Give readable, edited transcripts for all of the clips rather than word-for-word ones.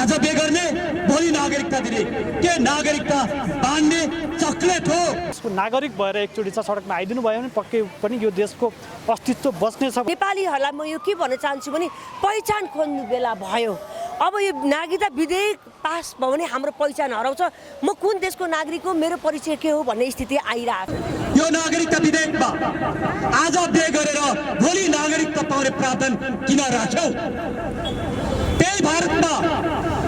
आज बे गर्ने भोलि नागरिकता दिने के नागरिकता बाँड्ने चक्लेट हो। यसको नागरिक भएर एकचोटि चाहिँ सडकमा आइदिनु भयो भने पक्कै पनि यो देशको अस्तित्व बच्नेछ। नेपालीहरूलाई म यो के भन्न चाहन्छु भने पहिचान खोज्नु बेला भयो। अब यो नागरिकता विधेयक पास भयो भने हाम्रो पहिचान हराउँछ। म कुन देशको नागरिक हो, मेरो परिचय के हो भन्ने स्थिति आइरहेको छ। यो नागरिकता विधेयकमा आज बे गरेर भोलि नागरिकता पाउने प्रावधान किन राख्यौ? त्यही भारतमा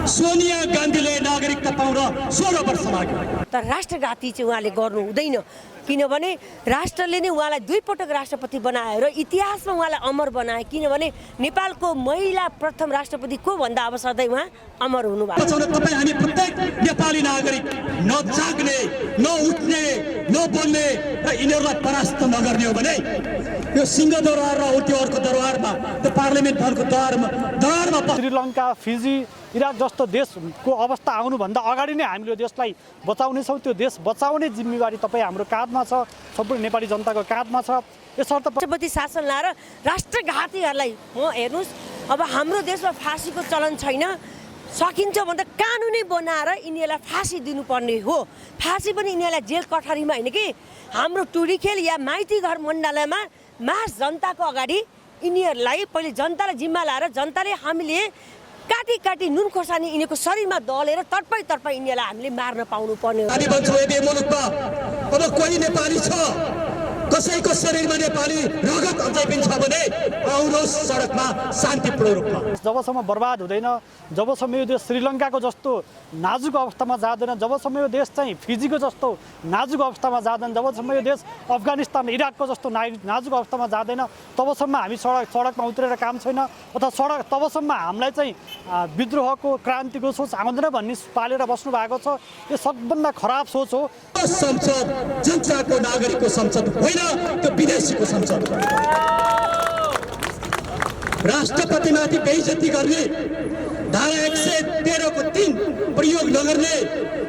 सोनिया गान्धीले नागरिकता पाउन 16 वर्ष लाग्यो। तर राष्ट्रघाती चाहिँ उहाँले गर्नु हुँदैन, किनभने राष्ट्रले नै उहाँलाई 2 पटक राष्ट्रपति बनायो र इतिहासमा उहाँलाई अमर बनाए। किनभने नेपालको महिला प्रथम राष्ट्रपति को भन्दा अब सधैँ उहाँ अमर हुनुभएको छ। तपाईँ हामी प्रत्येक नेपाली नागरिक नजाग्ने, नउठ्ने, नबोल्ने र यिनीहरूलाई परास्त नगर्ने हो भने यो सिंहदरबार र उल्टीहरूको दरबारमा, त्यो पार्लिमेन्टहरूको दरबारमा श्रीलङ्का, फिजी, इराक जस्तो देशको अवस्था आउनुभन्दा अगाडि नै हामीले यो देशलाई बचाउनेछौँ। त्यो देश बचाउने जिम्मेवारी तपाईँ हाम्रो काँधमा छ, सम्पूर्ण नेपाली जनताको काँधमा छ। यसर्थ राष्ट्रपति शासन लाएर राष्ट्रघातीहरूलाई हेर्नुहोस्, अब हाम्रो देशमा फाँसीको चलन छैन। सकिन्छ भन्दा कानुनै बनाएर यिनीहरूलाई फाँसी दिनुपर्ने हो। फाँसी पनि यिनीहरूलाई जेल कठरीमा होइन कि हाम्रो टुरीखेल या माइती घर मण्डलमा मास जनताको अगाडि यिनीहरूलाई पहिले जनतालाई जिम्मा लाएर जनताले हामीले काटी नुन खोर्सानी यिनीहरूको शरीरमा दलेर तर्पाई यिनीहरूलाई हामीले मार्न पाउनु पर्ने हो। हामी भन्छौँ यदि मुलुकमा अब कोही नेपाली छ, कसैको शरीरमा नेपाली रगत अझै पनि छ भने आउनुहोस् सडकमा शान्तिपूर्ण रूपमा। जबसम्म बर्बाद हुँदैन, जबसम्म यो देश श्रीलङ्काको जस्तो नाजुक अवस्थामा जाँदैन, जबसम्म यो देश चाहिँ फिजीको जस्तो नाजुक अवस्थामा जाँदैन, जबसम्म यो देश अफगानिस्तान, इराकको जस्तो नाजुक अवस्थामा जाँदैन, तबसम्म हामी सडकमा उत्रेर काम छैन। अथवा तबसम्म हामीलाई चाहिँ विद्रोहको, क्रान्तिको सोच आउँदैन भन्ने पालेर बस्नु भएको छ। यो सबभन्दा खराब सोच हो। संसद जनताको नागरिकको संसद होइन, त्यो विदेशीको संसद। राष्ट्रपतिमाथि बेइज्जती गर्ने, धारा 113 को 3 प्रयोग नगर्ने,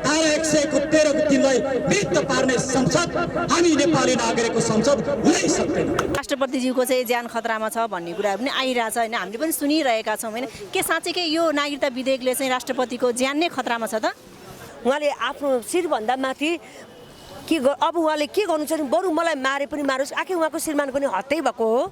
धारा 113 को 3लाई वृत्त पार्ने संसद हामी नेपाली नागरिकको संसद हुनै सक्दैन। राष्ट्रपतिज्यूको चाहिँ ज्यान खतरामा छ भन्ने कुरा पनि आइरहेछ होइन, हामीले पनि सुनिरहेका छौँ होइन। के साँच्चैकै यो नागरिकता विधेयकले चाहिँ राष्ट्रपतिको ज्यान नै खतरामा छ त? उहाँले आफ्नो शिरभन्दा माथि अब उहाँले के गर्नु छ भने बरु मलाई मारे पनि मारोस्, आखिर उहाँको श्रीमान पनि हत्यै भएको हो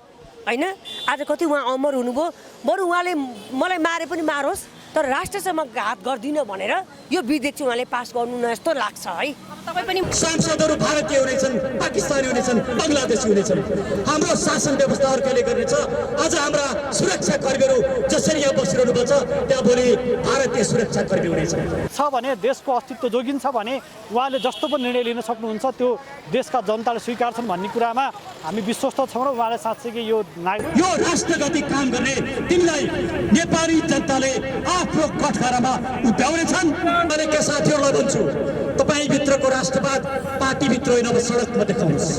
होइन। आज कति उहाँ अमर हुनुभयो, बरु उहाँले मलाई मारे पनि मारोस् तर राष्ट्रसँग घात गर्दिनँ भनेर यो विधेयक चाहिँ उहाँले पास गर्नु न जस्तो लाग्छ है। तपाईँ पनि सांसदहरू भारतीय हुनेछन्, पाकिस्तानी हुनेछन्, बङ्गलादेशी हुनेछन्। हाम्रो शासन व्यवस्था अर्कैले गर्नेछ। आज हाम्रा सुरक्षा कर्मीहरू जसरी यहाँ बसिरहनु भएको छ त्यहाँ भोलि भारतीय सुरक्षा कर्मी हुनेछन् छ भने देशको अस्तित्व जोगिन्छ भने उहाँले जस्तो पनि निर्णय लिन सक्नुहुन्छ, त्यो देशका जनताले स्वीकार्छन् भन्ने कुरामा हामी विश्वस्त छौँ र उहाँले साँच्चै यो राष्ट्रगति काम गर्ने तिमीलाई नेपाली जनताले आफ्नो कठघरामा उभ्याउनेछन्। मैले के साथीहरूलाई भन्छु, तपाईँभित्रको राष्ट्रवाद पार्टीभित्र होइन, अब सडकमा देखाउनुहोस्।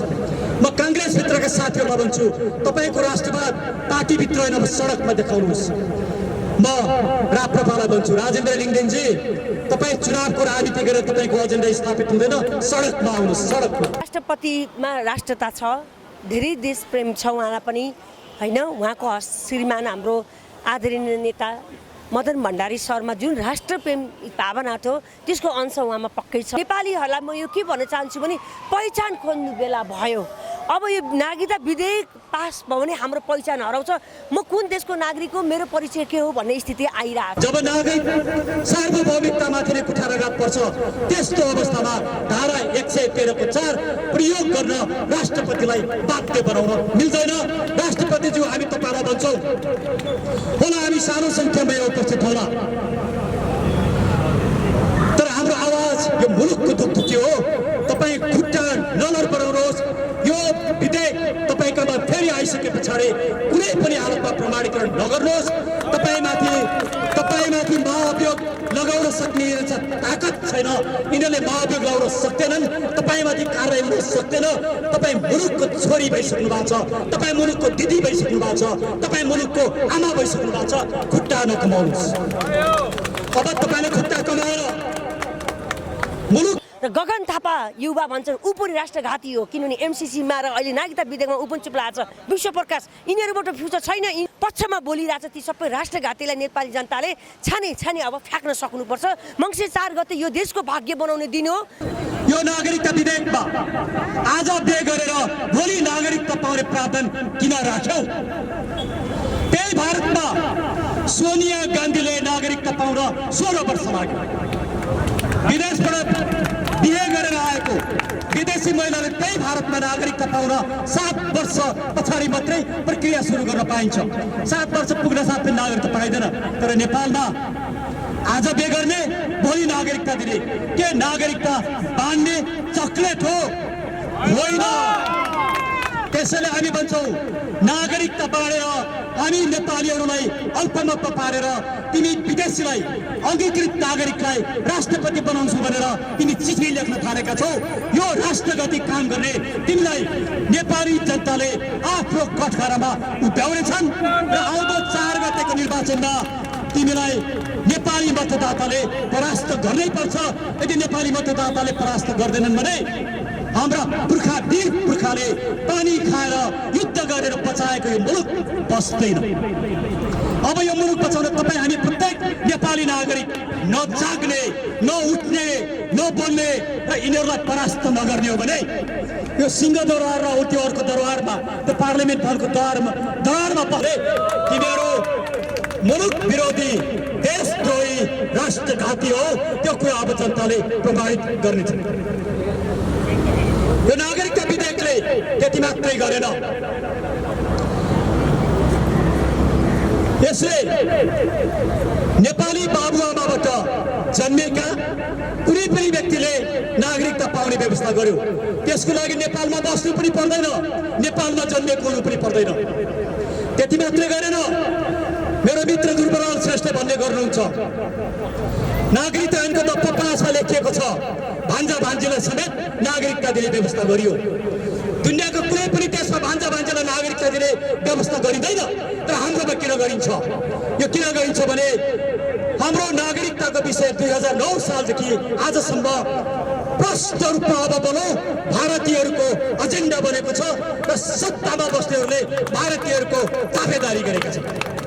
म काङ्ग्रेसभित्रका साथीहरूलाई भन्छु, तपाईँको राष्ट्रवाद पार्टीभित्र होइन, अब सडकमा देखाउनुहोस्। म राप्रपालाई भन्छु, राजेन्द्र लिङ्गदेनजी, तपाईँ चुनावको राजनीति गरेर तपाईँको एजेन्डा स्थापित हुँदैन, सडकमा आउनुहोस्। सडकमा राष्ट्रपतिमा राष्ट्रता छ, धेरै देश प्रेम छ उहाँलाई पनि होइन। उहाँको श्रीमान हाम्रो आदरणीय नेता मदन भण्डारी शर्मा जुन राष्ट्रप्रेम भावना थियो त्यसको अंश उहाँमा पक्कै छ। नेपालीहरूलाई म यो के भन्न चाहन्छु भने पहिचान खोज्नु बेला भयो। अब यो नागरिकता विधेयक पास भयो भने हाम्रो पहिचान हराउँछ। म कुन देशको नागरिक हो, मेरो परिचय के हो भन्ने स्थिति आइरहेको छ। जब नागरिक सार्वभौमिकतामाथि नै कुठाराघात पर्छ त्यस्तो अवस्थामा धारा 113 को 4 प्रयोग गर्न राष्ट्रपतिलाई बाध्य बनाउन मिल्दैन। राष्ट्रपतिज्यू, हामी तपाईँलाई भन्छौँ, होला हामी सानो सङ्ख्यामा उपस्थित होला तर हाम्रो आवाज यो मुलुकको दुःख हो। तपाईँ खुट्टा नलडबडाउनुहोस्। यो विधेयक तपाईँकोमा फेरि आइसके पछाडि कुनै पनि हालतमा प्रमाणीकरण नगर्नुहोस्। तपाईँमाथि महाभियोग लगाउन सक्ने ताकत छैन, यिनीहरूले महाभियोग लगाउन सक्दैनन्, तपाईँमाथि कारवाही हुन सक्दैन। तपाईँ मुलुकको छोरी भइसक्नु भएको छ, तपाईँ मुलुकको दिदी भइसक्नु भएको छ, तपाईँ मुलुकको आमा भइसक्नु भएको छ। खुट्टा नकमाउनुहोस्। अब तपाईँले खुट्टा कमाएर मुलुक र गगन थापा युवा भन्छन् ऊ पनि राष्ट्रघाती हो किनभने एमसीसीमा र अहिले नागरिकता विधेयकमा ऊ पनि चुप्लाएको छ विश्व प्रकाश यिनीहरूबाट फ्युचर छैन पक्षमा बोलिरहेछ ती सबै राष्ट्रघातीलाई नेपाली जनताले छाने अब फ्याँक्न सक्नुपर्छ मङ्सिर 4 गते यो देशको भाग्य बनाउने दिन हो यो नागरिकता विधेयकमा आज बिहे गरेर भोलि नागरिकता पाउने प्रावधान किन राख्यौ त्यही भारतमा सोनिया गान्धीले नागरिकता पाउन 16 वर्ष लाग्यो विदेशबाट बिहे गरेर आएको विदेशी महिलाले त्यही भारतमा नागरिकता पाउन 7 वर्ष पछाडि मात्रै प्रक्रिया सुरु गर्न पाइन्छ 7 वर्ष पुग्न साथ पनि नागरिकता पाइँदैन तर नेपालमा आज बिहे गर्ने भोलि नागरिकता दिने के नागरिकता बाँड्ने चक्लेट हो होइन त्यसैले हामी भन्छौँ नागरिकता बाँडेर हामी नेपालीहरूलाई अल्पमत पारेर तिमी विदेशीलाई अङ्गीकृत नागरिकलाई राष्ट्रपति बनाउँछु भनेर तिमी चिठी लेख्न थालेका छौ यो राष्ट्रगति काम गर्ने तिमीलाई नेपाली जनताले आफ्नो कठघरामा उभ्याउनेछन् र आउँदो 4 गतेको निर्वाचनमा तिमीलाई नेपाली मतदाताले परास्त गर्नै पर्छ यदि नेपाली मतदाताले परास्त गर्दैनन् भने हाम्रा वीर पुर्खाले पानी खाएर युद्ध गरेर बचाएको यो मुलुक बस्दैन अब यो मुलुक बचाउन तपाईँ हामी प्रत्येक नेपाली नागरिक नजाग्ने नउठ्ने नबोल्ने र यिनीहरूलाई परास्त नगर्ने हो भने यो सिंहदरबार र त्यो अर्को दरबारमा त्यो पार्लिमेन्ट भवनको दरबारमा परे तिनीहरू मुलुक विरोधी देशद्रोही राष्ट्रघाती हो त्यो कुरा अब जनताले प्रभावित गर्नेछ यो नागरिकता विधेयकले त्यति मात्रै गरेन यसले नेपाली बाबुआमाबाट जन्मेका कुनै पनि व्यक्तिले नागरिकता पाउने व्यवस्था गर्यो त्यसको लागि नेपालमा बस्नु पनि पर्दैन नेपालमा जन्मेको हुनु पनि पर्दैन त्यति मात्रै गरेन मेरो मित्र ध्रुवलाल श्रेष्ठ भन्ने गर्नुहुन्छ नागरिकता ऐनको 5मा लेखिएको छ भान्जा भान्जीलाई समेत नागरिकता दिने व्यवस्था गरियो दुनियाँको कुनै पनि देशमा भान्जा भान्जीलाई नागरिकता दिने व्यवस्था गरिँदैन तर हाम्रोमा किन गरिन्छ यो किन गरिन्छ भने हाम्रो नागरिकताको विषय 2009 सालदेखि आजसम्म प्रष्ट रूपमा अब भनौँ भारतीयहरूको एजेन्डा बनेको छ र सत्तामा बस्नेहरूले भारतीयहरूको ताबेदारी गरेका छन्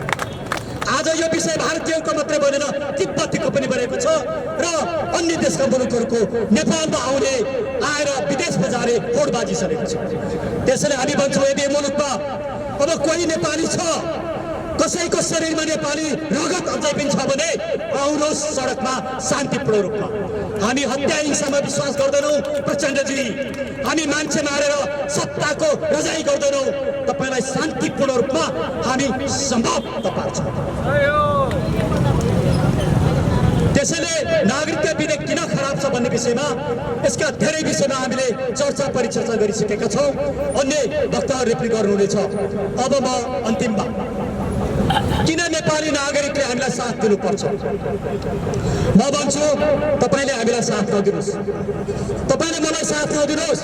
आज यो विषय भारतीयको मात्रै बनेन तिब्बतीको पनि बनेको छ र अन्य देशका मुलुकहरूको नेपालमा आएर विदेशमा जाने होडबाजी चलेको छ त्यसैले हामी भन्छौँ यदि मुलुकमा अब कोही नेपाली छ कसैको शरीरमा नेपाली रगत अझै पनि छ भने आउनुहोस् सडकमा शान्तिपूर्ण रूपमा हामी हत्या हिंसामा विश्वास गर्दैनौँ प्रचण्डजी हामी मान्छे मारेर सत्ताको रजाई गर्दैनौँ तपाईलाई शान्तिपूर्ण रूपमा हामी सम्भव पार्छौँ त्यसैले नागरिकता विधेयक किन खराब छ भन्ने विषयमा यसका धेरै विषयमा हामीले चर्चा परिचर्चा गरिसकेका छौँ अन्य वक्ताहरूले पनि गर्नुहुनेछ अब म अन्तिममा किन नेपाली नागरिकले हामीलाई साथ दिनुपर्छ म भन्छु तपाईले हामीलाई साथ नदिनुहोस् तपाईले मलाई साथ नदिनुहोस्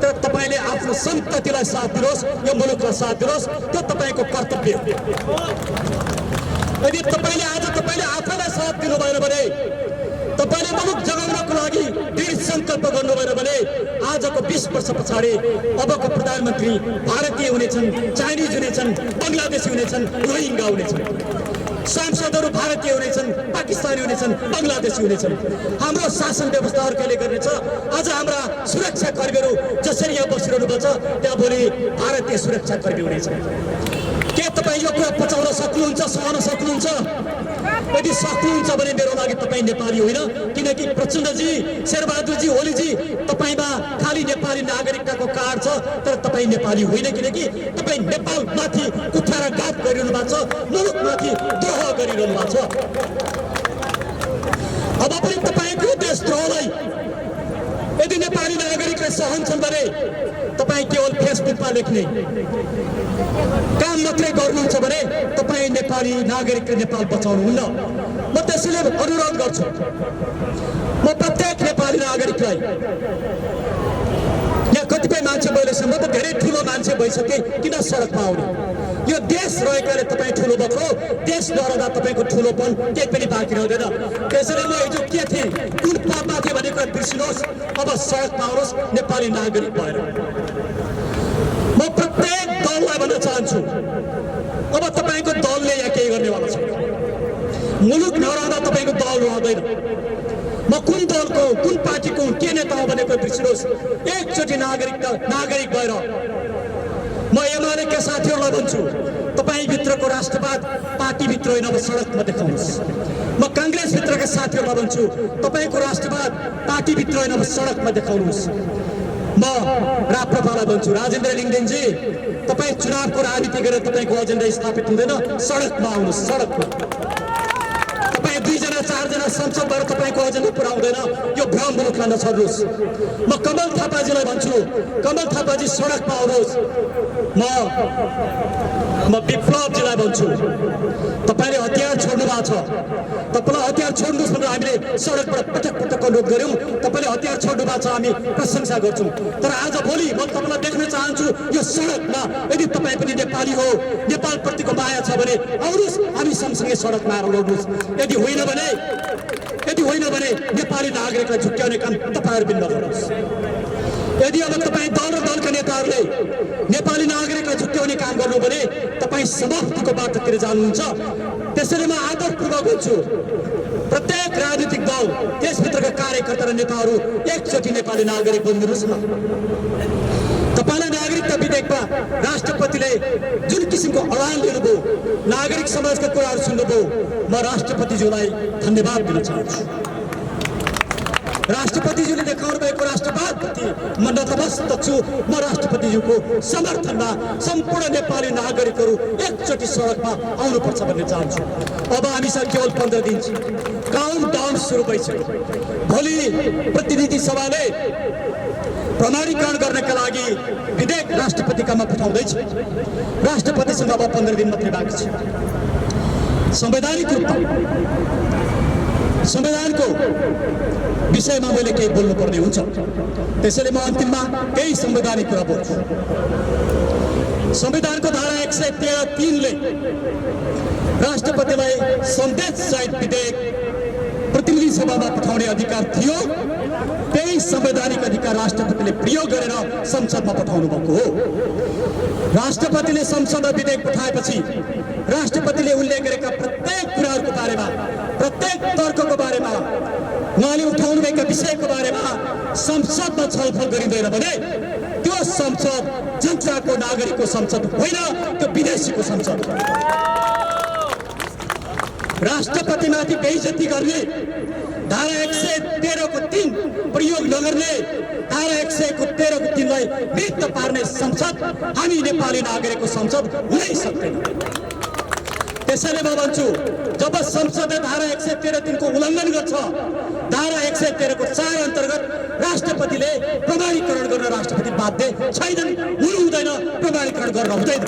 तर तपाईले आफ्नो सन्ततिलाई साथ दिनुहोस् यो मुलुकलाई साथ दिनुहोस् त्यो तपाईको कर्तव्य हो यदि तपाईले आफैलाई साथ दिनु भएन भने तपाईले मुलुक जगाउनको लागि दृढ संकल्प गर्नु भएन भने आजको 20 वर्ष पछाडि अबको प्रधानमन्त्री भारतीय हुनेछन् चाइनिज हुनेछन् बङ्गलादेशी हुनेछन् रोहिङ्गा हुनेछन् सांसदहरू भारतीय हुनेछन् पाकिस्तानी हुनेछन् बङ्गलादेशी हुनेछन् हाम्रो शासन व्यवस्था अर्कैले गर्नेछ आज हाम्रा सुरक्षा कर्मीहरू जसरी यहाँ बसिरहनु भएको छ त्यहाँ भोलि भारतीय सुरक्षा कर्मी हुनेछन् के तपाईँ यो कुरा पचाउन सक्नुहुन्छ सहन सक्नुहुन्छ यदि सक्नुहुन्छ भने मेरो लागि तपाईँ नेपाली होइन किनकि प्रचण्डजी शेरबहादुरजी ओलीजी तपाईँमा खाली नेपाली नागरिकताको कार्ड छ तर तपाईँ नेपाली होइन किनकि तपाईँ नेपालमाथि कुठाराघात गरिरहनु भएको छ मुलुकमाथि द्रोह गरिरहनु भएको छ अब पनि तपाईँको देशद्रोहलाई यदि नेपाली नागरिकले सहन्छन् भने तपाईँ केवल फेसबुकमा लेख्ने काम मात्रै गर्नुहुन्छ भने तपाईँ नेपाली नागरिकले नेपाल बचाउनुहुन्न म त्यसैले अनुरोध गर्छु म प्रत्येक नेपाली नागरिकलाई यहाँ कतिपय मान्छे भइसक्यो म त धेरै ठुलो मान्छे भइसके किन सडकमा आउने यो देश रहेकाले तपाईँ ठुलो भएको देश नरहँदा तपाईँको ठुलोपन केही पनि बाँकी रहँदैन त्यसैले म हिजो के थिएँ कुन पापमा थिएँ भन्ने कुरा कुरा बिर्सिनुहोस्, अब सडकमा आउनुहोस् नेपाली नागरिक भएर। म प्रत्येक दललाई भन्न चाहन्छु, अब तपाईँको दलले यहाँ केही गर्नेवाला छ। मुलुक नरहँदा तपाईँको दल रहँदैन। म कुन दलको कुन पार्टीको के नेता हो भनेको बिर्सिनुहोस्। एकचोटि नागरिक भएर म एमालेका साथीहरूलाई भन्छु, तपाईँभित्रको राष्ट्रवाद पार्टीभित्र होइन, अब सडकमा देखाउनुहोस्। म काङ्ग्रेसभित्रका साथीहरूलाई भन्छु, तपाईँको राष्ट्रवाद पार्टीभित्र होइन, अब सडकमा देखाउनुहोस्। म राप्रपालाई भन्छु, राजेन्द्र लिङ्गदेनजी, तपाईँ चुनावको राजनीति गरेर तपाईँको एजेन्डा स्थापित हुँदैन, सडकमा आउनुहोस्। सडकमा तपाईँ 2 जना 4 जना संसदबाट तपाईँको एजेन्डा पुरा हुँदैन, यो भ्रम मुलुकलाई नछोड्नुहोस्। म कमल थापाजीलाई भन्छु, कमल थापाजी सडकमा आउनुहोस्। म विप्लवजीलाई भन्छु, तपाईँले हतियार छोड्नु भएको छ, तपाईँलाई हतियार छोड्नुहोस् भनेर हामीले सडकबाट पटक पटक अनुरोध गऱ्यौँ। तपाईँले हतियार छोड्नु भएको छ, हामी प्रशंसा गर्छौँ। तर आज भोलि म तपाईँलाई देख्न चाहन्छु यो सडकमा, यदि तपाईँ पनि नेपाली हो, नेपालप्रतिको माया छ भने आउनुहोस्, हामी सँगसँगै सडकमा आएर लड्नुहोस्। यदि होइन भने नेपाली नागरिकलाई झुक्क्याउने काम तपाईँहरू पनि नगर्नुहोस्। यदि अब तपाईँ दल र दलका नेताहरूले नेपाली नागरिकलाई झुक्क्याउने काम गर्नु भने तपाईँ समाप्तिको बाटोतिर जानुहुन्छ। त्यसैले म आदरपूर्वक भन्छु, प्रत्येक राजनीतिक दल त्यसभित्रका कार्यकर्ता र नेताहरू एकचोटि नेपाली नागरिक बनिदिनुहोस् न। तपाईँलाई नागरिकता विधेयकमा राष्ट्रपतिले जुन किसिमको अडान लिनुभयो, नागरिक समाजका कुराहरू सुन्नुभयो, म राष्ट्रपतिज्यूलाई धन्यवाद दिन चाहन्छु। राष्ट्रपतिज्यूले देखाउनु भएको राष्ट्रवादप्रति म नतमस्तक छु। म राष्ट्रपतिज्यूको समर्थनमा सम्पूर्ण नेपाली नागरिकहरू एकचोटि सडकमा आउनुपर्छ भन्ने चाहन्छु। अब हामीसँग केवल 15 दिन छ, काउन्टडाउन सुरु भइसक्यो। भोलि प्रतिनिधि सभाले प्रमाणीकरण गर्नका लागि विधेयक राष्ट्रपतिकामा पठाउँदैछ। राष्ट्रपतिसँग अब 15 दिन मात्रै बाँकी छ। संवैधानिक रूपमा संविधानको विषयमा मैले केही बोल्नुपर्ने हुन्छ, त्यसैले म अन्तिममा केही संवैधानिक कुरा बोल्छु। संविधानको धारा 113(3) ले राष्ट्रपतिलाई सन्देश सहित विधेयक प्रतिनिधि सभामा पठाउने अधिकार थियो। त्यही संवैधानिक अधिकार राष्ट्रपतिले प्रयोग गरेर संसदमा पठाउनु भएको हो। राष्ट्रपतिले संसदमा विधेयक पठाएपछि राष्ट्रपतिले उल्लेख गरेका प्रत्येक कुराहरूको बारेमा, प्रत्येक तर्कको बारेमा, उहाँले उठाउनुभएका विषयको बारेमा संसदमा छलफल गरिँदैन भने त्यो संसद जनताको नागरिकको संसद होइन, त्यो विदेशीको संसद हो। राष्ट्रपतिमाथि बेइज्जती गर्ने, धारा 113(3) प्रयोग नगर्ने, धारा 113(3) मृत पार्ने संसद हामी नेपाली नागरिकको संसद हुनै सक्दैन। त्यसैले म भन्छु, जब संसदले धारा 113(3) को उल्लङ्घन गर्छ, धारा 113(4) अन्तर्गत राष्ट्रपतिले प्रमाणीकरण गर्न राष्ट्रपति बाध्य छैनन्, हुँदैन, प्रमाणीकरण गर्न हुँदैन।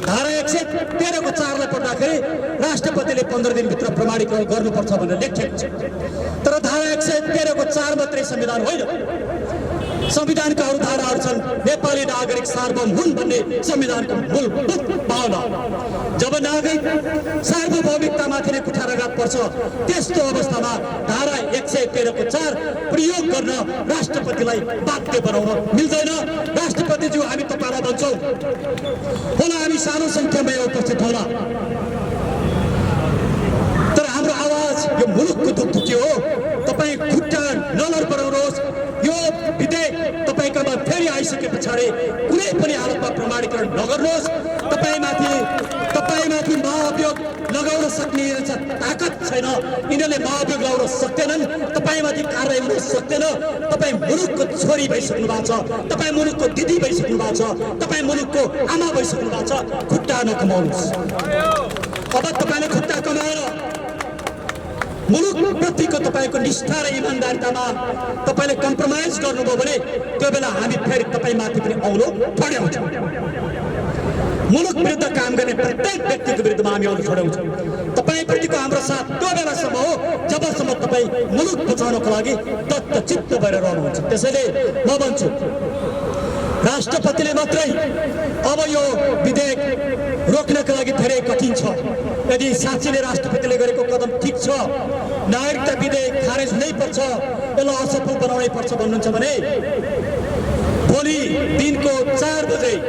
धारा 113(4) लाई पढ्दाखेरि राष्ट्रपतिले 15 दिनभित्र प्रमाणीकरण गर्नुपर्छ भनेर लेखिएको छ। तर धारा 113(4) मात्रै संविधान होइन। संविधानका अरू धाराहरू छन्। नेपाली नागरिक सार्वभौम हुन् भन्ने संविधानको मूलभूत भावना। जब नागरिक सार्वभौमिकतामाथि नै कुठाराघात पर्छ, त्यस्तो अवस्थामा धारा 113(4) प्रयोग गर्न राष्ट्रपतिलाई बाध्य बनाउन मिल्दैन। राष्ट्रपतिज्यू, हामी तपाईँलाई भन्छौँ, होला हामी सानो सङ्ख्यामा उपस्थित होला, तर हाम्रो आवाज यो मुलुकको ढुकढुकी हो। तपाईँ खुट्टा नलडबडाउनुहोस्। यो विधेयक तपाईँकामा फेरि आइसके पछाडि कुनै पनि हालतमा प्रमाणीकरण नगर्नुहोस्। तपाईँमाथि महाभियोग लगाउन सक्ने ताकत छैन। यिनीहरूले महाभियोग लगाउन सक्दैनन्। तपाईँमाथि कारवाही हुन सक्दैन। तपाईँ मुलुकको छोरी भइसक्नु भएको छ, तपाईँ मुलुकको दिदी भइसक्नु भएको छ, तपाईँ मुलुकको आमा भइसक्नु भएको छ। खुट्टा नकमाउनुहोस्। अब तपाईँले खुट्टा कमाएर मुलुकप्रतिको तपाईँको निष्ठा र इमान्दारितामा तपाईँले कम्प्रोमाइज गर्नुभयो भने त्यो बेला हामी फेरि तपाईँमाथि पनि औलो ठड्याउँछौँ। मुलुक विरुद्ध काम गर्ने प्रत्येक व्यक्तिको विरुद्धमा हामी औलो ठड्याउँछौँ। तपाईँप्रतिको हाम्रो साथ त्यो बेलासम्म हो जबसम्म तपाईँ मुलुक बचाउनको लागि तत्चित्त भएर रहनुहुन्छ। त्यसैले म भन्छु, राष्ट्रपतिले मात्रै अब यो विधेयक रोक्नका लागि धेरै कठिन छ। यदि साँच्चै नै राष्ट्रपतिले गरेको कदम ठिक छ पर्छ, नागरिकता विधेयक खारेज हुनै पर्छ, यसलाई असफल बनाउनै पर्छ भन्नुहुन्छ भने भोलि दिनको 4 बजेदेखि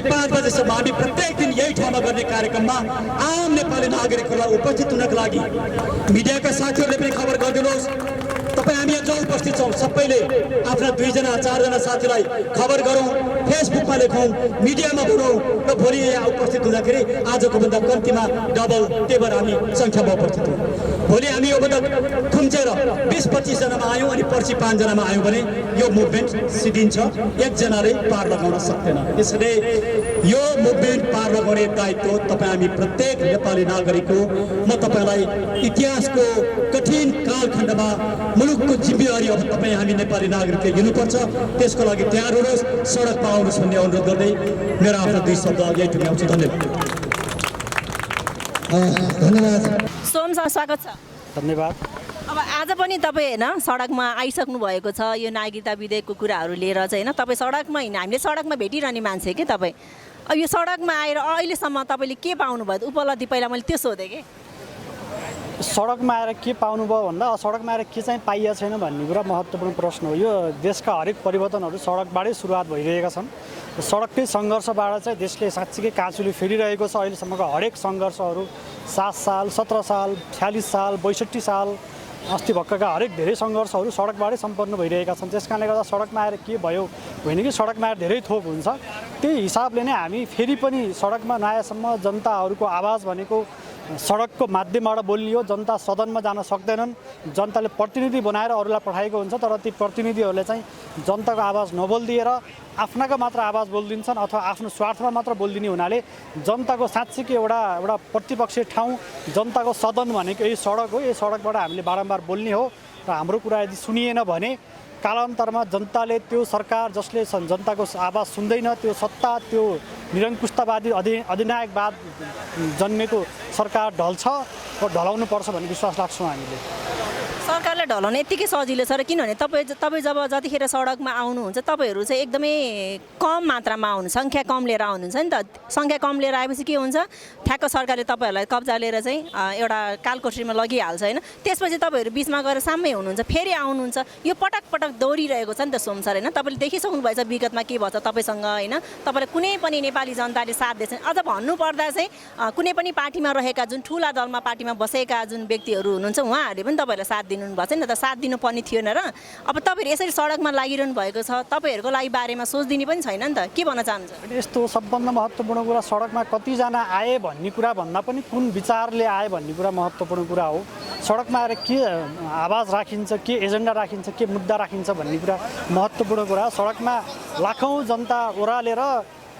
5 बजेसम्म हामी प्रत्येक दिन यही ठाउँमा गर्ने कार्यक्रममा आम नेपाली नागरिकहरूलाई उपस्थित हुनको लागि मिडियाका साथीहरूले पनि खबर गरिदिनुहोस्। तपाईँ हामी यहाँ जो उपस्थित छौँ सबैले आफ्ना 2 जना 4 जना साथीलाई खबर गरौँ, फेसबुकमा लेखौँ, मिडियामा बोलौँ र भोलि यहाँ उपस्थित हुँदाखेरि आजको भन्दा कम्तीमा डबल टेबर हामी सङ्ख्यामा उपस्थित हौँ। भोलि हामी योभन्दा खुम्चेर 20-25 जनामा आयौँ अनि पर्सि 5 जनामा आयौँ भने यो मुभमेन्ट सिद्धिन्छ, 1 जनाले पार लगाउन सक्दैन। त्यसैले यो मुभमेन्ट पार लगाउने दायित्व तपाईँ हामी प्रत्येक नेपाली नागरिक हो। म तपाईँलाई इतिहासको कठिन कालखण्डमा मुलुकको जिम्मेवारी अब तपाईँ हामी नेपाली नागरिकले लिनुपर्छ। त्यसको लागि तयार हुनुहोस्, सडकमा आउनुहोस् भन्ने अनुरोध गर्दै मेरो आफ्नो 2 शब्द यही टुङ्ग्याउँछु। धन्यवाद। सोम सर स्वागत छ। धन्यवाद। अब आज पनि तपाईँ होइन सडकमा आइसक्नु भएको छ यो नागरिकता विधेयकको कुराहरू लिएर चाहिँ होइन तपाईँ सडकमा हिँड्ने हामीले सडकमा भेटिरहने मान्छे के तपाईँ। अब यो सडकमा आएर अहिलेसम्म तपाईँले के पाउनुभयो उपलब्धि पहिला मैले त्यो सोधेँ कि सडकमा आएर के पाउनुभयो भन्दा सडकमा आएर के चाहिँ पाइएको छैन भन्ने कुरा महत्त्वपूर्ण प्रश्न हो। यो देशका हरेक परिवर्तनहरू सडकबाटै सुरुवात भइरहेका छन्। सडककै सङ्घर्षबाट चाहिँ देशले साँच्चीकै काँचुली फेरिरहेको छ। अहिलेसम्मको हरेक सङ्घर्षहरू 7 साल 17 साल 46 साल 62 साल अस्ति भर्खरका हरेक धेरै सङ्घर्षहरू सडकबाटै सम्पन्न भइरहेका छन्। त्यस कारणले गर्दा सडकमा आएर के भयो होइन कि सडकमा आएर धेरै थोक हुन्छ। त्यही हिसाबले नै हामी फेरि पनि सडकमा नआएसम्म जनताहरूको आवाज भनेको सडकको माध्यमबाट बोल्ने हो। जनता सदनमा जान सक्दैनन्, जनताले प्रतिनिधि बनाएर अरूलाई पठाएको हुन्छ, तर ती प्रतिनिधिहरूले चाहिँ जनताको आवाज नबोलिदिएर आफ्नाको मात्र आवाज बोलिदिन्छन् अथवा आफ्नो स्वार्थमा मात्र बोलिदिने हुनाले जनताको साँच्चीकै एउटा प्रतिपक्षी ठाउँ जनताको सदन भनेको यही सडक हो। यही सडकबाट हामीले बारम्बार बोल्ने हो र हाम्रो कुरा यदि सुनिएन भने कालान्तरमा जनताले त्यो सरकार जसले जनताको आवाज सुन्दैन, त्यो सत्ता त्यो निरङ्कुशतावादी अधिनायकवाद जन्मेको सरकार ढल्छ र ढलाउनुपर्छ भन्ने विश्वास लाग्छौँ हामीले। सरकारले ढलाउन यत्तिकै सजिलो छ र किनभने तपाईँ जब जतिखेर सडकमा आउनुहुन्छ तपाईँहरू चाहिँ एकदमै कम मात्रामा आउनु सङ्ख्या कम लिएर आउनुहुन्छ नि त। सङ्ख्या कम लिएर आएपछि के हुन्छ ठ्याक्क सरकारले तपाईँहरूलाई कब्जा लिएर चाहिँ एउटा कालकोठरीमा लगिहाल्छ होइन। त्यसपछि तपाईँहरू बिचमा गएर साम्मै हुनुहुन्छ फेरि आउनुहुन्छ। यो पटक पटक दौडिरहेको छ नि त सोम सर होइन। तपाईँले देखिसक्नु भएछ विगतमा के भन्छ तपाईँसँग होइन। तपाईँलाई कुनै पनि नेपाली जनताले साथ दिएछ। अझ भन्नुपर्दा चाहिँ कुनै पनि पार्टीमा रहेका जुन ठुला दलमा पार्टीमा बसेका जुन व्यक्तिहरू हुनुहुन्छ उहाँहरूले पनि तपाईँहरूलाई साथ दिनु भएको छैन त। साथ दिनुपर्ने थिएन र अब तपाईँहरू यसरी सडकमा लागिरहनु भएको छ तपाईँहरूको लागि बारेमा सोचिदिने पनि छैन नि त। के भन्न चाहनुहुन्छ? यस्तो सबभन्दा महत्त्वपूर्ण कुरा सडकमा कतिजना आए भन्ने कुरा भन्दा पनि कुन विचारले आए भन्ने कुरा महत्त्वपूर्ण कुरा हो। सडकमा आएर के आवाज राखिन्छ, के एजेन्डा राखिन्छ, के मुद्दा राखिन्छ भन्ने कुरा महत्त्वपूर्ण कुरा। सडकमा लाखौँ जनता ओह्रालेर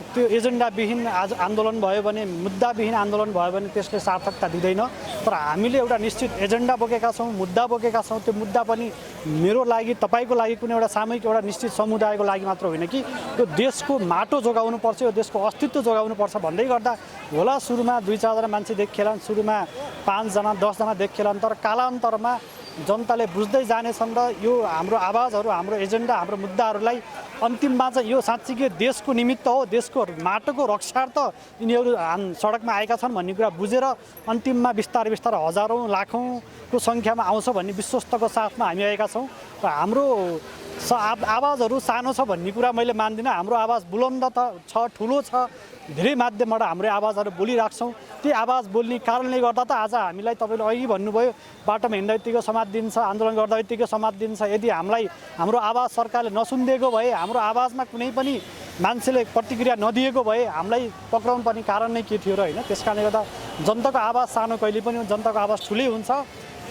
त्यो एजेन्डाविहीन आज आन्दोलन भयो भने मुद्दाविहीन आन्दोलन भयो भने त्यसले सार्थकता दिँदैन। तर हामीले एउटा निश्चित एजेन्डा बोकेका छौँ, मुद्दा बोकेका छौँ। त्यो मुद्दा पनि मेरो लागि तपाईँको लागि कुनै एउटा सामूहिक एउटा निश्चित समुदायको लागि मात्र होइन कि यो देशको माटो जोगाउनुपर्छ, यो देशको अस्तित्व जोगाउनुपर्छ भन्दै गर्दा होला सुरुमा 2-4 जना मान्छे देखिएलान्, सुरुमा 5 जना 10 जना देखिएलान्, तर कालान्तरमा जनताले बुझ्दै जानेछन् र यो हाम्रो आवाजहरू हाम्रो एजेन्डा हाम्रो मुद्दाहरूलाई अन्तिममा चाहिँ यो साँच्चीकै देशको निमित्त हो, देशको माटोको रक्षार्थ यिनीहरू सडकमा आएका छन् भन्ने कुरा बुझेर अन्तिममा बिस्तारै बिस्तारै हजारौँ लाखौँको सङ्ख्यामा आउँछ भन्ने विश्वस्तको साथमा हामी आएका छौँ। र हाम्रो आवाजहरू सानो छ भन्ने कुरा मैले मान्दिनँ। हाम्रो आवाज बुलन्द छ, ठुलो छ, धेरै माध्यमबाट हाम्रो आवाजहरू बोलिराख्छौँ। त्यही आवाज बोल्ने कारणले गर्दा त आज हामीलाई तपाईँले अघि भन्नुभयो बाटोमा हिँड्दा यत्तिकै समात दिन्छ, आन्दोलन गर्दा यत्तिकै समात दिन्छ। यदि हामीलाई हाम्रो आवाज सरकारले नसुनिदिएको भए, हाम्रो आवाजमा कुनै पनि मान्छेले प्रतिक्रिया नदिएको भए हामीलाई पक्राउनु पर्ने कारण नै के थियो र होइन। त्यस कारणले गर्दा जनताको आवाज सानो कहिले पनि जनताको आवाज ठुलै हुन्छ।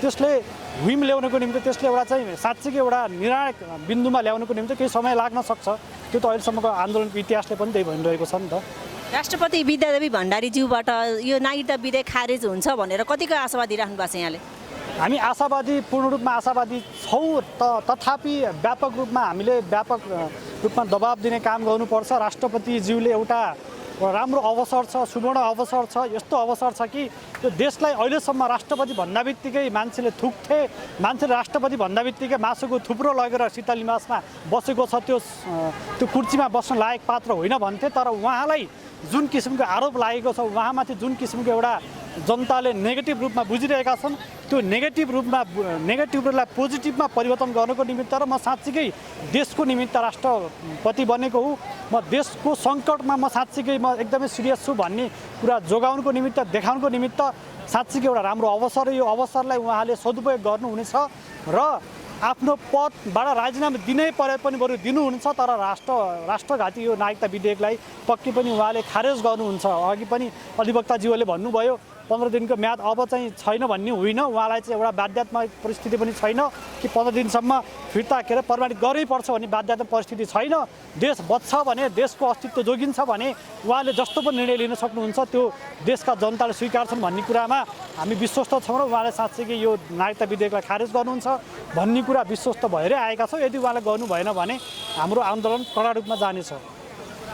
त्यसले हुइम ल्याउनको निम्ति त्यसले एउटा चाहिँ साँच्चीकै एउटा निर्णायक बिन्दुमा ल्याउनको निम्ति केही समय लाग्न सक्छ। त्यो त अहिलेसम्मको आन्दोलनको इतिहासले पनि त्यही भनिरहेको छ नि त। राष्ट्रपति विद्यादेवी भण्डारीज्यूबाट यो नागरिकता विधेयक खारेज हुन्छ भनेर कतिको आशावादी राख्नु भएको छ यहाँले? हामी आशावादी पूर्ण रूपमा आशावादी छौँ। तथापि व्यापक रूपमा हामीले व्यापक रूपमा दबाब दिने काम गर्नुपर्छ। राष्ट्रपतिज्यूले एउटा राम्रो अवसर छ, सुवर्ण अवसर छ, यस्तो अवसर छ कि यो देशलाई अहिलेसम्म राष्ट्रपति भन्दा बित्तिकै मान्छेले थुक्थे, मान्छेले राष्ट्रपति भन्दा बित्तिकै मासुको थुप्रो लगेर शीतल निवासमा बसेको छ, त्यो कुर्सीमा बस्न लायक पात्र होइन भन्थे। तर उहाँलाई जुन किसिमको आरोप लागेको छ, उहाँमाथि जुन किसिमको एउटा जनताले नेगेटिभ रूपमा बुझिरहेका छन् त्यो नेगेटिभलाई पोजिटिभमा परिवर्तन गर्नको निमित्त र म साँच्चीकै देशको निमित्त राष्ट्रपति बनेको हुँ। म देशको सङ्कटमा म साँच्चीकै म एकदमै सिरियस छु भन्ने कुरा जोगाउनको निमित्त देखाउनको निमित्त साँच्चीकै एउटा राम्रो अवसर हो। यो अवसरलाई उहाँले सदुपयोग गर्नुहुनेछ र आफ्नो पदबाट राजीनामा दिनै परे पनि बरु दिनुहुन्छ, तर राष्ट्रघाती यो नागरिकता विधेयकलाई पक्कै पनि उहाँले खारेज गर्नुहुन्छ। अघि पनि अधिवक्ताज्यूले भन्नुभयो 15 दिनको म्याद अब चाहिँ छैन भन्ने होइन, उहाँलाई चाहिँ एउटा बाध्यात्मक परिस्थिति पनि छैन कि 15 दिनसम्म फिर्ता प्रमाणित गर्नैपर्छ भन्ने बाध्यात्मक परिस्थिति छैन। देश बच्छ भने, देशको अस्तित्व जोगिन्छ भने उहाँले जस्तो पनि निर्णय लिन सक्नुहुन्छ, त्यो देशका जनताले स्वीकार्छन् भन्ने कुरामा हामी विश्वस्त छौँ र उहाँले साँच्चै यो नागरिकता विधेयकलाई खारेज गर्नुहुन्छ भन्ने कुरा विश्वस्त भएरै आएका छौँ। यदि उहाँले गर्नु भएन भने हाम्रो आन्दोलन कडा रूपमा जानेछ।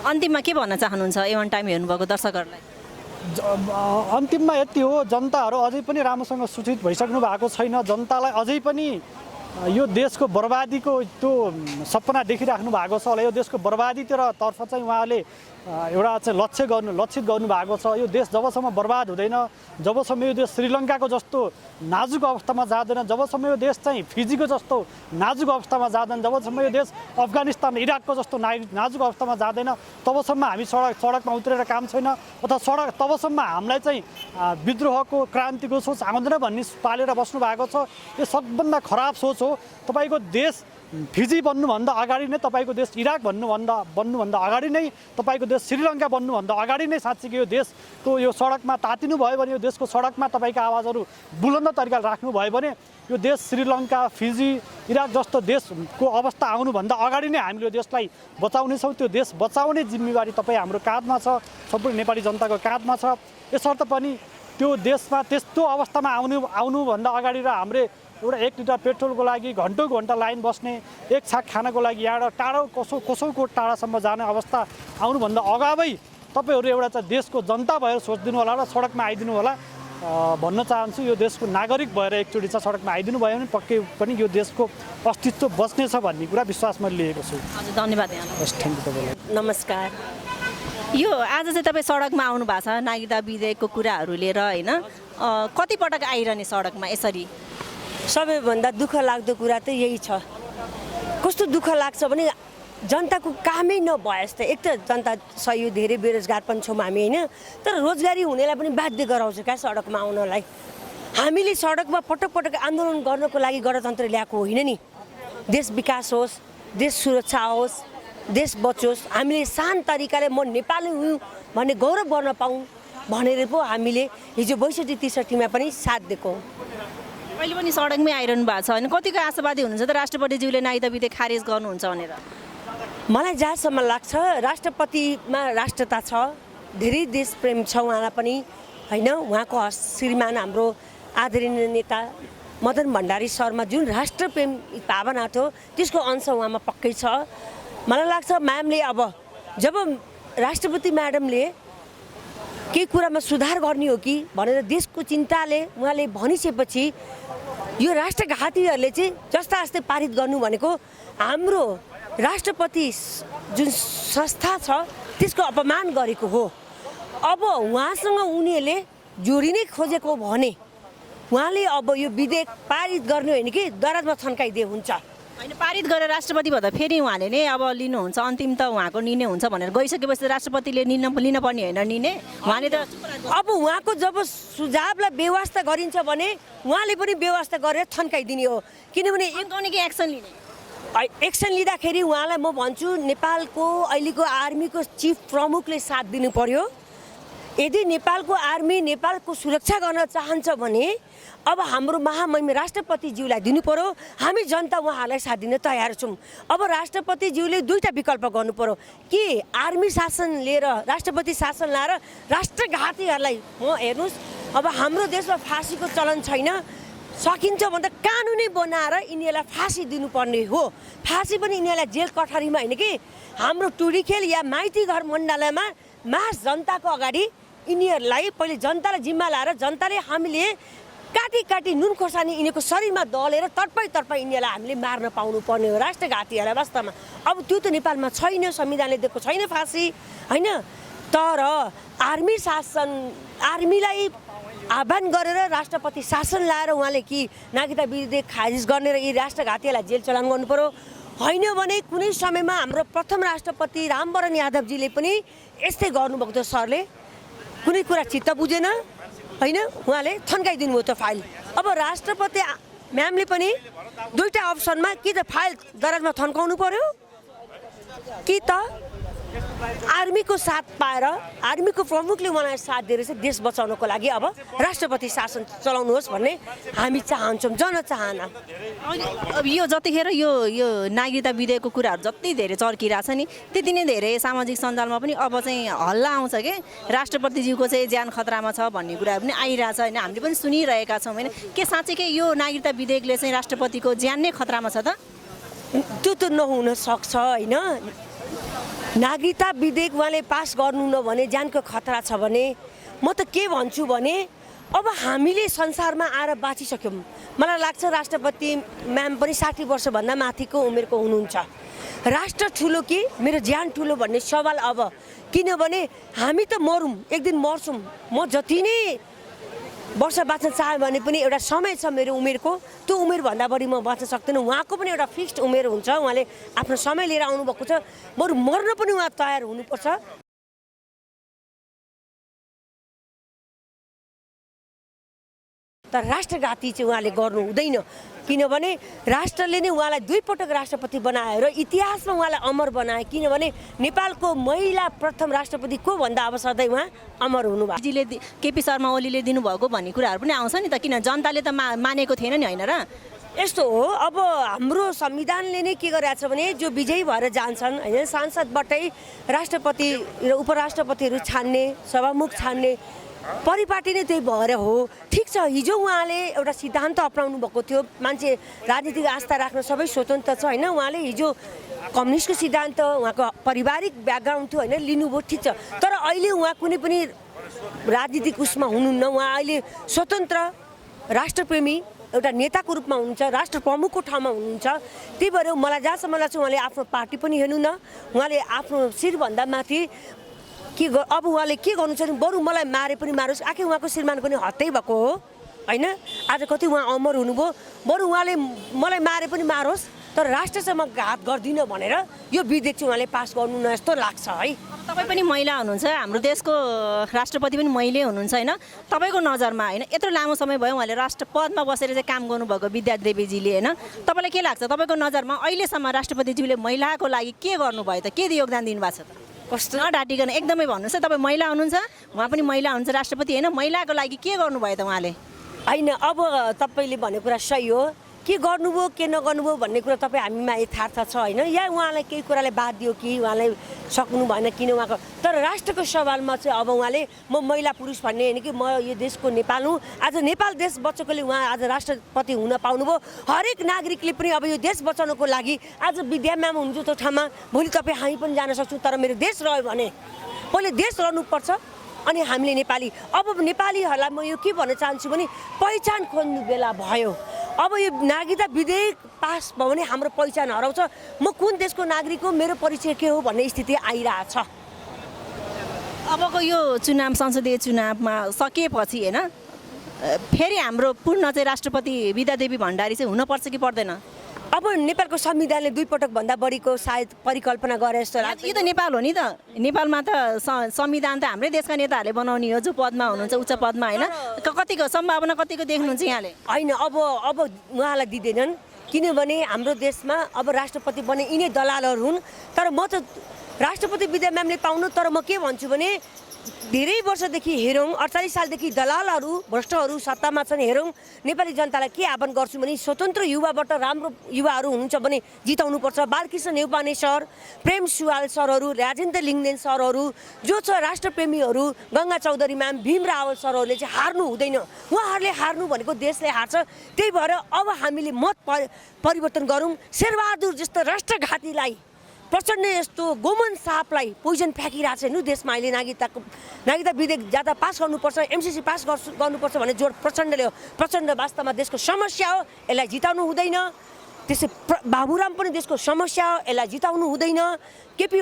अन्तिममा के भन्न चाहनुहुन्छ एवन टाइम हेर्नुभएको दर्शकहरूलाई? अन्तिममा यति हो, जनताहरू अझै पनि राम्रोसँग सूचित भइसक्नु भएको छैन। जनतालाई अझै पनि यो देशको बर्बादीको त्यो सपना देखिराख्नु भएको छ होला। यो देशको बर्बादीतिर तर्फ चाहिँ उहाँले एउटा चाहिँ लक्षित गर्नुभएको छ। यो देश जबसम्म बर्बाद हुँदैन, जबसम्म यो देश श्रीलङ्काको जस्तो नाजुक अवस्थामा जाँदैन, जबसम्म यो देश चाहिँ फिजीको जस्तो नाजुक अवस्थामा जाँदैन, जबसम्म यो देश अफगानिस्तान इराकको जस्तो नाजुक अवस्थामा जाँदैन, तबसम्म हामी सडकमा उत्रेर काम छैन। अथवा तबसम्म हामीलाई चाहिँ विद्रोहको क्रान्तिको सोच आउँदैन भन्ने पालेर बस्नु भएको छ। यो सबभन्दा खराब सोच हो। तपाईँको देश फिजी बन्नुभन्दा अगाडि नै, तपाईँको देश इराक बन्नुभन्दा अगाडि नै, तपाईँको देश श्रीलङ्का बन्नुभन्दा अगाडि नै साँच्चीकै यो देशको यो सडकमा तातिनु भयो भने, यो देशको सडकमा तपाईँको आवाजहरू बुलन्द तरिकाले राख्नुभयो भने यो देश श्रीलङ्का, फिजी, इराक जस्तो देशको अवस्था आउनुभन्दा अगाडि नै हामीले यो देशलाई बचाउनेछौँ। त्यो देश बचाउने जिम्मेवारी तपाईँ हाम्रो काँधमा छ, सम्पूर्ण नेपाली जनताको काँधमा छ। यसर्थ पनि त्यो देशमा त्यस्तो अवस्थामा आउनुभन्दा अगाडि र हाम्रो एउटा 1 लिटर पेट्रोलको लागि घन्टा लाइन बस्ने, एक छाक खानको लागि यहाँ टाढो कसौको टाढासम्म जाने अवस्था आउनुभन्दा अगावै तपाईँहरू एउटा चाहिँ देशको जनता भएर सोचिदिनु होला र सडकमा आइदिनु होला भन्न चाहन्छु। यो देशको नागरिक भएर एकचोटि चाहिँ सडकमा आइदिनु भयो भने पक्कै पनि यो देशको अस्तित्व बच्नेछ भन्ने कुरा विश्वास मैले लिएको छु। हजुर, धन्यवाद। थ्याङ्क यू तपाईँलाई। नमस्कार। यो आज चाहिँ तपाईँ सडकमा आउनु भएको छ नागरिकता विधेयकको कुराहरू लिएर होइन, कतिपटक आइरहने सडकमा यसरी? सबैभन्दा दुःख लाग्दो कुरा त यही छ। कस्तो दुःख लाग्छ भने जनताको कामै नभए जस्तो। एक त जनता सही धेरै बेरोजगार पनि छौँ हामी होइन, तर रोजगारी हुनेलाई पनि बाध्य गराउँछ क्या सडकमा आउनलाई। हामीले सडकमा पटक आन्दोलन गर्नको लागि गणतन्त्र ल्याएको होइन नि। देश विकास होस्, देश सुरक्षा होस्, देश बचोस्, हामीले शान्त तरिकाले म नेपाली हुँ भन्ने गौरव गर्न पाऊँ भनेर पो हामीले हिजो 62-63 पनि साथ दिएको। अहिले पनि सडकमै आइरहनु भएको छ होइन, कतिको आशावादी हुनुहुन्छ त राष्ट्रपतिज्यूले नागरिकता विधेयक खारेज गर्नुहुन्छ भनेर? मलाई जहाँसम्म लाग्छ राष्ट्रपतिमा राष्ट्रता छ, धेरै देश प्रेम छ उहाँलाई पनि होइन। उहाँको श्रीमान हाम्रो आदरणीय नेता मदन भण्डारी शर्मा जुन राष्ट्रप्रेम भावना थियो त्यसको अंश उहाँमा पक्कै छ। मलाई लाग्छ म्यामले अब जब राष्ट्रपति म्याडमले केही कुरामा सुधार गर्ने हो कि भनेर देशको चिन्ताले उहाँले भनिसकेपछि यो राष्ट्रघातीहरूले चाहिँ जस्ता पारित गर्नु भनेको हाम्रो राष्ट्रपति जुन संस्था छ त्यसको अपमान गरेको हो। अब उहाँसँग उनीहरूले जोडिनै खोजेको भने उहाँले अब यो विधेयक पारित गर्ने होइन कि दराजमा थन्काइदिए हुन्छ होइन। पारित गरेर राष्ट्रपति भन्दा फेरि उहाँले नै अब लिनुहुन्छ, अन्तिम त उहाँको निर्णय हुन्छ भनेर गइसकेपछि राष्ट्रपतिले लिन पर्ने होइन निर्णय उहाँले त। अब उहाँको जब सुझावलाई व्यवस्था गरिन्छ भने उहाँले पनि व्यवस्था गरेर थन्काइदिने हो। किनभने कि एक्सन लिने, एक्सन लिँदाखेरि उहाँलाई म भन्छु नेपालको अहिलेको आर्मीको चिफ प्रमुखले साथ दिनु पर्यो। यदि नेपालको आर्मी नेपालको सुरक्षा गर्न चाहन्छ भने अब हाम्रो महामहिम राष्ट्रपतिज्यूलाई दिनु पर्यो। हामी जनता उहाँहरूलाई साथ दिन तयार छौँ। अब राष्ट्रपतिज्यूले दुईवटा विकल्प गर्नु पर्यो कि आर्मी शासन लिएर राष्ट्रपति शासन ल्याएर राष्ट्रघातीहरूलाई हेर्नुहोस्, अब हाम्रो देशमा फाँसीको चलन छैन, सकिन्छ भन्दा कानुनै बनाएर यिनीहरूलाई फाँसी दिनुपर्ने हो। फाँसी पनि यिनीहरूलाई जेल कठरीमा होइन कि हाम्रो टुडीखेल या माइती घर मण्डलमा मास जनताको अगाडि यिनीहरूलाई पहिले जनतालाई जिम्मा लाएर जनताले हामीले काटी नुन खोर्सानी यिनीहरूको शरीरमा दलेर तर्पाई यिनीहरूलाई हामीले मार्न पाउनु पर्ने हो राष्ट्रघातीहरूलाई वास्तवमा। अब त्यो त नेपालमा छैन, संविधानले दिएको छैन फाँसी होइन। तर आर्मी शासन, आर्मीलाई आह्वान गरेर राष्ट्रपति शासन लाएर उहाँले कि नागरिकता विधेयक खारिज गर्ने र यी राष्ट्रघातीहरूलाई जेल चलान गर्नु पर्यो, होइन भने कुनै समयमा हाम्रो प्रथम राष्ट्रपति रामवरण यादवजीले पनि यस्तै गर्नुभएको थियो। सरले कुनै कुरा चित्त बुझेन, होइन, उहाँले थन्काइदिनु भयो त्यो फाइल। अब राष्ट्रपति म्यामले पनि दुईटा अप्सनमा कि त फाइल दराजमा थन्काउनु पर्यो कि त आर्मीको साथ पाएर आर्मीको प्रमुखले उहाँलाई साथ दिएर चाहिँ देश बचाउनको लागि अब राष्ट्रपति शासन चलाउनुहोस् भन्ने हामी चाहन्छौँ, जनचाहना। अब यो जतिखेर यो नागरिकता विधेयकको कुराहरू जति धेरै चर्किरहेछ नि, त्यति नै धेरै सामाजिक सञ्जालमा पनि अब चाहिँ हल्ला आउँछ कि राष्ट्रपतिज्यूको चाहिँ ज्यान खतरामा छ भन्ने कुराहरू पनि आइरहेछ होइन। हामीले पनि सुनिरहेका छौँ होइन। के साँच्चीकै यो नागरिकता विधेयकले चाहिँ राष्ट्रपतिको ज्यान नै खतरामा छ त? त्यो त नहुन सक्छ होइन। नागरिकता विधेयक उहाँले पास गर्नु नभने ज्यानको खतरा छ भने म त के भन्छु भने अब हामीले संसारमा आएर बाँचिसक्यौँ। मलाई लाग्छ राष्ट्रपति म्याम पनि 60 वर्षभन्दा माथिको उमेरको हुनुहुन्छ। राष्ट्र ठुलो कि मेरो ज्यान ठुलो भन्ने सवाल अब, किनभने हामी त मरौँ, एक दिन मर्छौँ। म जति नै वर्ष बाँच्न चाह्यो भने पनि एउटा समय छ मेरो उमेरको, त्यो उमेरभन्दा बढी म बाँच्न सक्दिनँ। उहाँको पनि एउटा फिक्स्ड उमेर हुन्छ, उहाँले आफ्नो समय लिएर आउनुभएको छ। बरु मर्न पनि उहाँ तयार हुनुपर्छ। तर राष्ट्रघाती चाहिँ उहाँले गर्नु हुँदैन, किनभने राष्ट्रले नै उहाँलाई 2 पटक राष्ट्रपति बनायो र इतिहासमा उहाँलाई अमर बनाए। किनभने नेपालको महिला प्रथम राष्ट्रपति को भन्दा अब सधैँ उहाँ अमर हुनुभयो। जीले केपी शर्मा ओलीले दिनुभएको भन्ने कुराहरू पनि आउँछ नि त, किन जनताले त मानेको थिएन नि, होइन र? यस्तो हो, अब हाम्रो संविधानले नै के गरिरहेछ भने जो विजयी भएर जान्छन् होइन, सांसदबाटै राष्ट्रपति र उपराष्ट्रपतिहरू छान्ने, सभामुख छान्ने परिपाटी नै त्यही भएर हो। ठिक छ, हिजो उहाँले एउटा सिद्धान्त अपनाउनु भएको थियो, मान्छे राजनीतिक आस्था राख्न सबै स्वतन्त्र छ होइन। उहाँले हिजो कम्युनिस्टको सिद्धान्त उहाँको पारिवारिक ब्याकग्राउन्ड थियो होइन, लिनुभयो, ठिक छ। तर अहिले उहाँ कुनै पनि राजनीतिक उसमा हुनुहुन्न। उहाँ अहिले स्वतन्त्र राष्ट्रप्रेमी एउटा नेताको रूपमा हुनुहुन्छ, राष्ट्र प्रमुखको ठाउँमा हुनुहुन्छ। त्यही भएर मलाई जहाँसम्म लाग्छ उहाँले आफ्नो पार्टी पनि हेर्नु न, उहाँले आफ्नो शिरभन्दा माथि अब उहाँले के गर्नु छ भने बरु मलाई मारे पनि मारोस्, आखिर उहाँको श्रीमान पनि हत्यै भएको हो होइन। आज कति उहाँ अमर हुनुभयो, बरु उहाँले मलाई मारे पनि मारोस् तर राष्ट्रसँग घात गर्दिनँ भनेर यो विधेयक चाहिँ उहाँले पास गर्नु न जस्तो लाग्छ है। तपाईँ पनि महिला हुनुहुन्छ, हाम्रो देशको राष्ट्रपति पनि महिलै हुनुहुन्छ होइन। तपाईँको नजरमा होइन, यत्रो लामो समय भयो उहाँले राष्ट्र पदमा बसेर चाहिँ काम गर्नुभएको विद्यादेवीजीले होइन, तपाईँलाई के लाग्छ तपाईँको नजरमा अहिलेसम्म राष्ट्रपतिज्यूले महिलाको लागि के गर्नुभयो त, के योगदान दिनुभएको छ त? कस्तो नडाटिकन एकदमै भन्नुहोस् त। तपाईँ महिला हुनुहुन्छ, उहाँ पनि महिला हुनुहुन्छ राष्ट्रपति होइन, महिलाको लागि के गर्नुभयो त उहाँले? होइन, अब तपाईँले भनेको कुरा सही हो, के गर्नुभयो के नगर्नुभयो भन्ने कुरा तपाईँ हामीमा यथार्थ छ होइन। या उहाँलाई केही कुराले बाद दियो कि उहाँलाई सक्नु भएन किन उहाँको, तर राष्ट्रको सवालमा चाहिँ अब उहाँले म महिला पुरुष भन्ने होइन कि म यो देशको नेपाल हुँ। आज नेपाल देश बचाउकोले उहाँ आज राष्ट्रपति हुन पाउनुभयो। हरेक नागरिकले पनि अब यो देश बचाउनको लागि आज विद्या म्याम हुनुहुन्छ त्यो ठाउँमा, भोलि तपाईँ हामी पनि जान सक्छौँ। तर मेरो देश रह्यो भने पहिले देश रहनुपर्छ अनि हामीले नेपाली। अब नेपालीहरूलाई म यो के भन्न चाहन्छु भने पहिचान खोज्नु बेला भयो। अब यो नागरिकता विधेयक पास भयो भने हाम्रो पहिचान हराउँछ। म कुन देशको नागरिक हो, मेरो परिचय के हो भन्ने स्थिति आइरहेछ। अबको यो चुनाव संसदीय चुनावमा सकिएपछि होइन फेरि हाम्रो पूर्ण चाहिँ राष्ट्रपति विद्यादेवी भण्डारी चाहिँ हुनुपर्छ कि पर्दैन? अब नेपालको संविधानले 2 पटक भन्दा बढीको सायद परिकल्पना गरे जस्तो लाग्छ। यो त नेपाल हो नि त, नेपालमा त संविधान त हाम्रै देशका नेताहरूले बनाउने हो जो पदमा हुनुहुन्छ, उच्च पदमा होइन। कतिको सम्भावना कतिको देख्नुहुन्छ यहाँले? होइन, अब उहाँलाई दिँदैनन्, किनभने हाम्रो देशमा अब राष्ट्रपति बन्ने यिनै दलालहरू हुन्। तर म त राष्ट्रपति विद्या म्यामले पाउनु, तर म के भन्छु भने धेरै वर्षदेखि हेरौँ, 48 सालदेखि दलालहरू भ्रष्टहरू सत्तामा छन्। हेरौँ नेपाली जनतालाई के आह्वान गर्छु भने स्वतन्त्र युवाबाट राम्रो युवाहरू हुनुहुन्छ भने जिताउनुपर्छ। बालकृष्ण नेउपाने सर, प्रेम सुवाल सरहरू, राजेन्द्र लिङ्गदेन सरहरू जो छ राष्ट्रप्रेमीहरू, गङ्गा चौधरी म्याम, भीम रावल सरहरूले चाहिँ हार्नु हुँदैन। उहाँहरूले हार्नु भनेको देशले हार्छ। त्यही भएर अब हामीले मत परिवर्तन गरौँ। शेरबहादुर जस्तो राष्ट्रघातीलाई, प्रचण्ड यस्तो गोमन सापलाई पोइजन फ्याँकिरहेको छ हेर्नु देशमा अहिले। नागरिकता विधेयक ज्यादा पास गर्नुपर्छ, एमसिसी पास गर्नुपर्छ भन्ने जोड प्रचण्डले हो। प्रचण्ड वास्तवमा देशको समस्या हो, यसलाई जिताउनु हुँदैन। त्यसै बाबुराम पनि देशको समस्या हो, यसलाई जिताउनु हुँदैन। केपी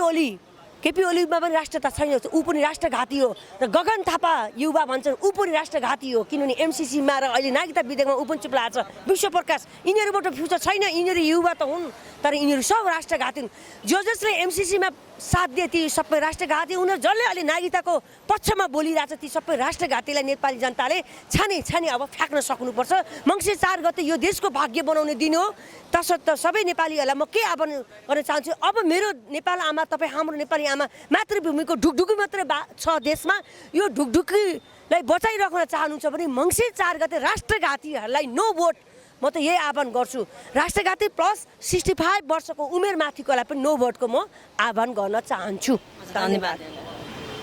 केपी ओलीमा पनि राष्ट्रता छैन, ऊ पनि राष्ट्रघाती हो। र गगन थापा युवा भन्छन् ऊ पनि राष्ट्रघाती हो, किनभने एमसिसीमा र अहिले नागरिकता विधेयकमा ऊ पनि चिप्लाएको छ। विश्व प्रकाश यिनीहरूबाट फ्युचर छैन, यिनीहरू युवा त हुन् तर यिनीहरू सब राष्ट्रघाती हुन्। जसले एमसिसीमा साथ दिए ती सबै राष्ट्रघाती, उनीहरू जसले अहिले नागरिकताको पक्षमा बोलिरहेछ ती सबै राष्ट्रघातीलाई नेपाली जनताले छानी अब फ्याँक्न सक्नुपर्छ। मङ्सिर 4 गते यो देशको भाग्य बनाउने दिन हो। तसर्थ सबै नेपालीहरूलाई म के आह्वान गर्न चाहन्छु, अब मेरो नेपाल आमा, तपाईँ हाम्रो नेपाली आमा, मातृभूमिको ढुकढुकी मात्रै छ देशमा, यो ढुकढुकीलाई बचाइराख्न चाहनुहुन्छ भने मङ्सिर 4 गते राष्ट्रघातीहरूलाई नो भोट। म त यही आह्वान गर्छु, राष्ट्रघाती प्लस 65 वर्षको उमेर माथिकोलाई पनि नो भोटको म आह्वान गर्न चाहन्छु। धन्यवाद।